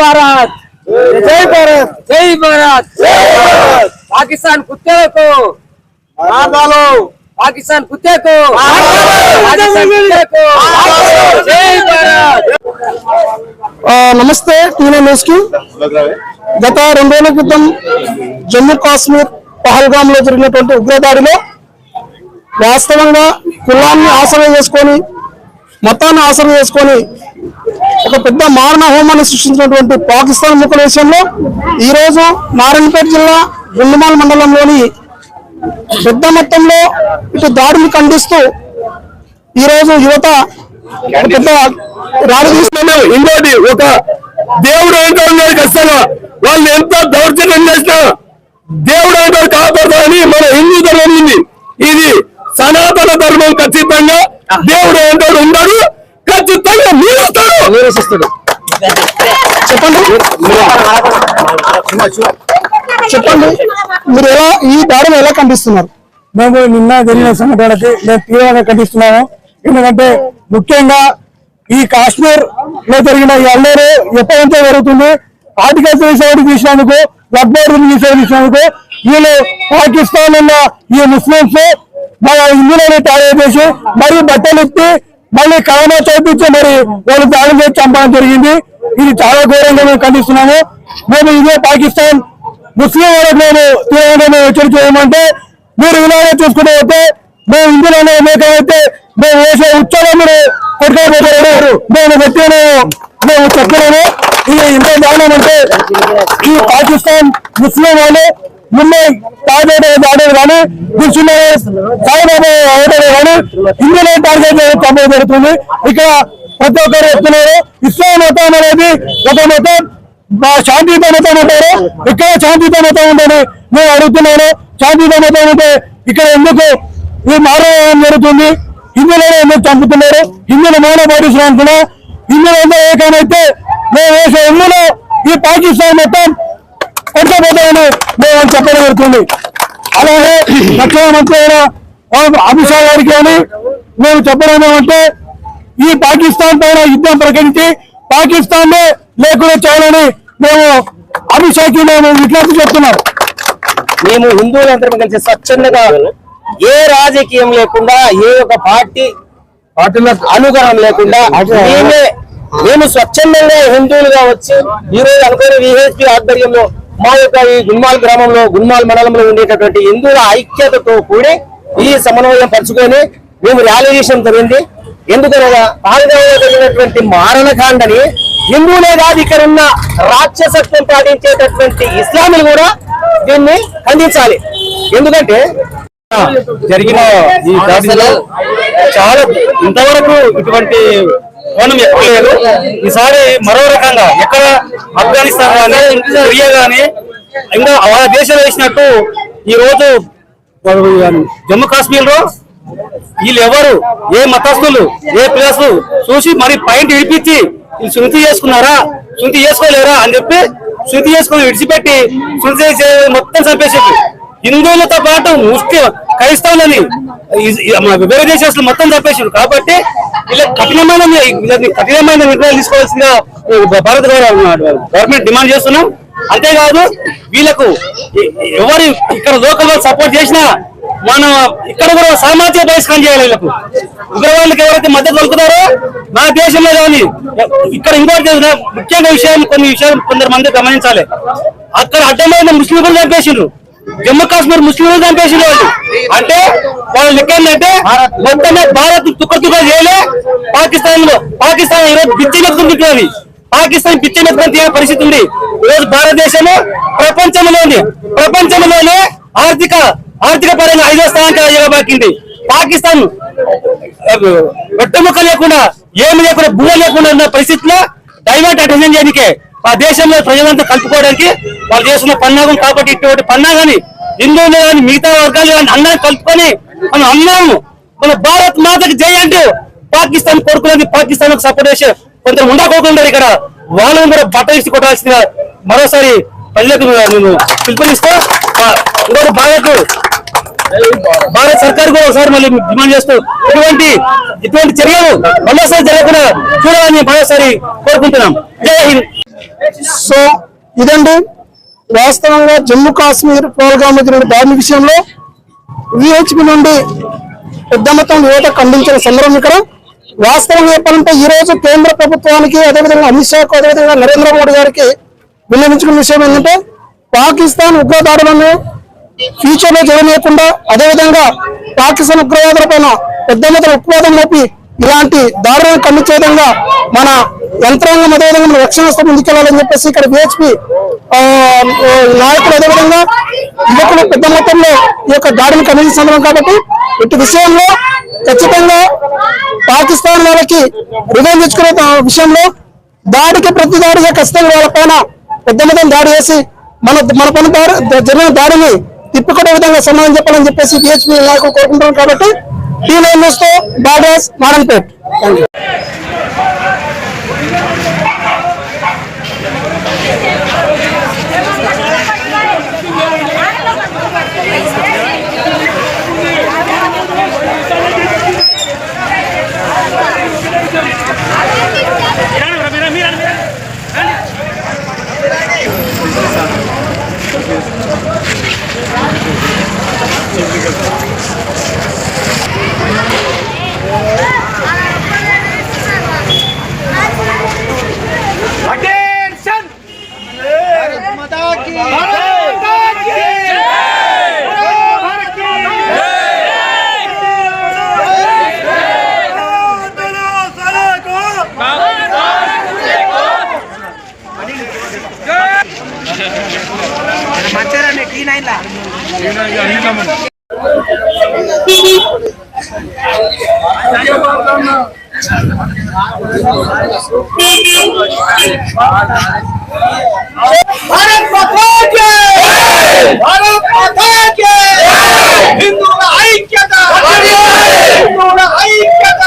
भारत जय भारत जय भारत पाकिस्तान कुत्ते को मार डालो पाकिस्तान कुत्ते को जय भारत। నమస్తే టీవీ న్యూస్ కి గత 2 రోజుల క్రితం జమ్మూ కాశ్మీర్ పహల్గామ్ లో జరిగినటువంటి ఉగ్రదాడిలో వాస్తవంగా కులాన్ని ఆశ్రయం చేసుకొని మతాన్ని ఆశ్రయం చేసుకొని ఒక పెద్ద మారణ హోమాన్ని సృష్టించినటువంటి పాకిస్తాన్ ముఖ్య విషయంలో ఈ రోజు నారాయణపేట జిల్లా గుండుమాల మండలంలోని పెద్ద మొత్తంలో ఇటు దాడిని ఖండిస్తూ ఈ రోజు యువత పెద్ద రాడి తీసుకున్నాం. ఇంకోటి ఒక దేవుడు అంటారు ఖచ్చితంగా వాళ్ళు ఎంత దౌర్జన్యం చేసినా దేవుడు అంటారు కాపాడుతారని మన హిందూ ధర్మం ఉంది. ఇది సనాతన ధర్మం. ఖచ్చితంగా దేవుడు అంటాడు ఉన్నాడు, ఖచ్చితంగా నిరసిస్తాడు. చెప్పండి చెప్పండి మీరు ఎలా ఈ దాడిని ఎలా ఖండిస్తున్నారు? మేము నిన్న జరిగిన సంఘటనకి మేము తీవ్రంగా ఖండిస్తున్నాము. ఎందుకంటే ముఖ్యంగా ఈ కాశ్మీర్ లో జరిగిన ఈ అల్లరి ఎప్పుడైతే జరుగుతుంది, ఆర్టికల్స్ తీసినందుకు వక్బోర్డు తీసినందుకు వీళ్ళు పాకిస్తాన్ ఉన్న ఈ ముస్లింస్ మన హిందువులని టార్గెట్ చేసి మరి బట్టలు ఎత్తి మళ్ళీ కరోనా చేపించి మరి వాళ్ళు దాడి చేసి చంపడం జరిగింది. ఇది చాలా ఘోరంగా మేము ఖండిస్తున్నాము. మేము ఇదే పాకిస్తాన్ ముస్లిం వాళ్ళకి మేము తీవ్రంగా హెచ్చరిక చేయమంటే మీరు ఇలాగే చూసుకుంటూ పోతే మేము హిందువులను మేకైతే మేము వేసే ఉత్సవం మీరు కొట్టుకోబోతారు. మేము గట్టిగా మేము చెప్తున్నాము. ఇది ఇంత దారుణం అంటే ఈ పాకిస్తాన్ ముస్లిం వాళ్ళు ముందే టార్గెట్ దాడేది కానీ కూర్చున్న సాయిబాబా ఓటేది కానీ హిందువులే టార్గెట్ చంపడం జరుగుతుంది. ఇక్కడ ప్రతి ఒక్కరు చెప్తున్నారు ఇస్లాం మతం అనేది ఒక మతం, శాంతియుత మతం అంటారు. ఇక్కడ శాంతియుత మతం ఉందని నేను అడుగుతున్నాను. శాంతియుత మతం ఉంటే ఇక్కడ ఎందుకు ఈ మారడం జరుగుతుంది? హిందువులను ఎందుకు చంపుతున్నారు? హిందువులు మౌన పాటిస్తున్నారు అనుకున్నా హిందువులంతా ఏకమైతే మేము వేసే హిందువులు ఈ పాకిస్తాన్ మొత్తం కొట్టబోతామని మేము చెప్పడం జరుగుతుంది. అలాగే రక్షణ మంత్రి అయిన అమిత్ షా గారికి అని మేము చెప్పడం ఏమంటే ఈ పాకిస్తాన్ పైన యుద్ధం ప్రకటించి పాకిస్తాన్ లేకుండా చేయాలని మేము అమిత్ షాకి మేము విజ్ఞప్తి చేస్తున్నాం. మేము హిందువులందరం కలిసి స్వచ్ఛందంగా ఏ రాజకీయం లేకుండా ఏ ఒక పార్టీల అనుగ్రహం లేకుండా మేము స్వచ్ఛందంగా హిందువులుగా వచ్చి ఈ రోజు అనుకునే విహెచ్పి ఆధ్వర్యంలో మా యొక్క ఈ గున్మాల్ గ్రామంలో గున్మాల్ మండలంలో ఉండేటటువంటి హిందువుల ఐక్యతతో కూడి ఈ సమన్వయం పరుచుకొని మేము ర్యాలీ చేయడం జరిగింది. ఎందుకనగా పాల్గొనలో జరిగినటువంటి మారణకాండని హిందువులే కాదు ఇక్కడ ఉన్న రాక్షసత్వం పాటించేటటువంటి ఇస్లాములు కూడా దీన్ని ఖండించాలి. ఎందుకంటే జరిగిన ఈ దాడిలో చాలా ఇంతవరకు ఇటువంటి కోణం ఎక్కడ లేదు. ఈసారి మరో రకంగా ఎక్కడ ఆఫ్ఘనిస్తాన్ కానీ సిరియా కానీ ఇంకా ఆ దేశాలు వేసినట్టు ఈ రోజు జమ్మూ కాశ్మీర్ లో వీళ్ళు ఎవరు ఏ మతస్థులు ఏ ప్లేసులు చూసి మరి పాయింట్ విడిపించి శృతి చేసుకున్నారా శృతి చేసుకోలేరా అని చెప్పి శృతి చేసుకుని విడిచిపెట్టి శృతి మొత్తం చంపేసేది. హిందువులతో పాటు ముస్లిం క్రైస్తవులని వేరే దేశాలు మొత్తం చంపేసారు. కాబట్టి ఇలా కఠినమైన నిర్ణయాలు తీసుకోవాల్సిందిగా భారత గవర్నమెంట్ డిమాండ్ చేస్తున్నాం. అంతేకాదు వీళ్ళకు ఎవరు ఇక్కడ లోకల్ సపోర్ట్ చేసినా మనం ఇక్కడ కూడా సామాజిక బహిష్కరణ చేయాలి. వీళ్ళకు ఉగ్రవాళ్ళకి ఎవరైతే మద్దతు పలుకుతారో మన దేశంలో కానీ ఇక్కడ ఇంకోటి ముఖ్యంగా కొన్ని విషయాలు కొందరు మంది గమనించాలి. అక్కడ అడ్డమైన ముస్లింలు చంపేసిండ్రు, జమ్మూ కాశ్మీర్ ముస్లింలు చంపేసిన వాళ్ళు. అంటే వాళ్ళ లెక్క ఏంటంటే మొత్తమే భారత్ తుక్క చేయలే పాకిస్తాన్ ఈరోజు బిచ్చమెత్తుకుంటున్నది. పాకిస్తాన్ బిచ్చమెత్తుకుని పరిస్థితి ఉంది. ఈరోజు భారతదేశము ప్రపంచంలోనే ఆర్థిక పరంగా 5వ స్థానానికి ఎగబాకింది. పాకిస్తాన్ వెట్టముక్క లేకుండా ఏమి లేకుండా భూమ లేకుండా ఉన్న పరిస్థితిలో డైవర్ట్ అటెన్షన్ చేయడానికే ఆ దేశంలో ప్రజలంతా కలుపుకోవడానికి వాళ్ళు చేస్తున్న పన్నాగం. కాబట్టి ఇటువంటి పన్నాగాని హిందువులు కానీ మిగతా వర్గాలు కానీ అందరం కలుపుకొని మనం అన్నాము మన భారత్ మాతకి జై అంటూ పాకిస్తాన్ కొడుకున్నది పాకిస్తాన్ సపోర్ట్ చేసి కొంత ఉండకోకుండా ఇక్కడ వాళ్ళని కూడా బట్ట ఇచ్చి కొట్టాల్సిన మరోసారి ప్రజలకు నేను పిలుపునిస్తూ ఇంకోటి భారత సర్కార్ కూడా ఒకసారి మళ్ళీ డిమాండ్ చేస్తూ ఇటువంటి చర్యలు మరోసారి జరగకుండా చూడాలని మరోసారి కోరుకుంటున్నాం. జై హింద్. సో ఇదండి వాస్తవంగా జమ్మూ కాశ్మీర్ పహల్గామ్ జరిగిన దాడి విషయంలో విహెచ్పి నుండి పెద్ద మొత్తం యువత ఖండించిన సందర్భం ఇక్కడ. వాస్తవంగా చెప్పాలంటే ఈ రోజు కేంద్ర ప్రభుత్వానికి అదేవిధంగా అమిత్ షాకు అదేవిధంగా నరేంద్ర మోడీ గారికి విన్నవించుకున్న విషయం ఏంటంటే పాకిస్తాన్ ఉగ్రదాడులను ఫ్యూచర్ లో జరగనీయకుండా అదేవిధంగా పాకిస్తాన్ ఉగ్రవాదుల పైన పెద్ద మొత్తం ఉక్కువాదం మోపి ఇలాంటి దాడులను ఖండించే విధంగా మన యంత్రాంగం అదేవిధంగా మన రక్షణ వ్యవస్థ ముందుకెళ్లాలని చెప్పేసి ఇక్కడ విహెచ్పి నాయకులు అదేవిధంగా యువకులు పెద్ద మొత్తంలో ఈ యొక్క దాడిని ఖండిస్తున్నాం. కాబట్టి ఇటు విషయంలో ఖచ్చితంగా పాకిస్తాన్ వాళ్ళకి రివెంజ్ తెచ్చుకునే విషయంలో దాడికి ప్రతి దాడిగా ఖచ్చితంగా వాళ్ళ పైన పెద్ద మొత్తం దాడి చేసి మన పైన జరిగిన దాడిని తిప్పుకునే విధంగా సమాధానం చెప్పాలని చెప్పేసి విహెచ్పి నాయకులు కోరుకుంటున్నాం. కాబట్టి టీ9 న్యూస్ తో బాలరాజ్, నారాయణపేట్. हिंदुవుల ఐక్యత, హిందువుల ఐక్యత.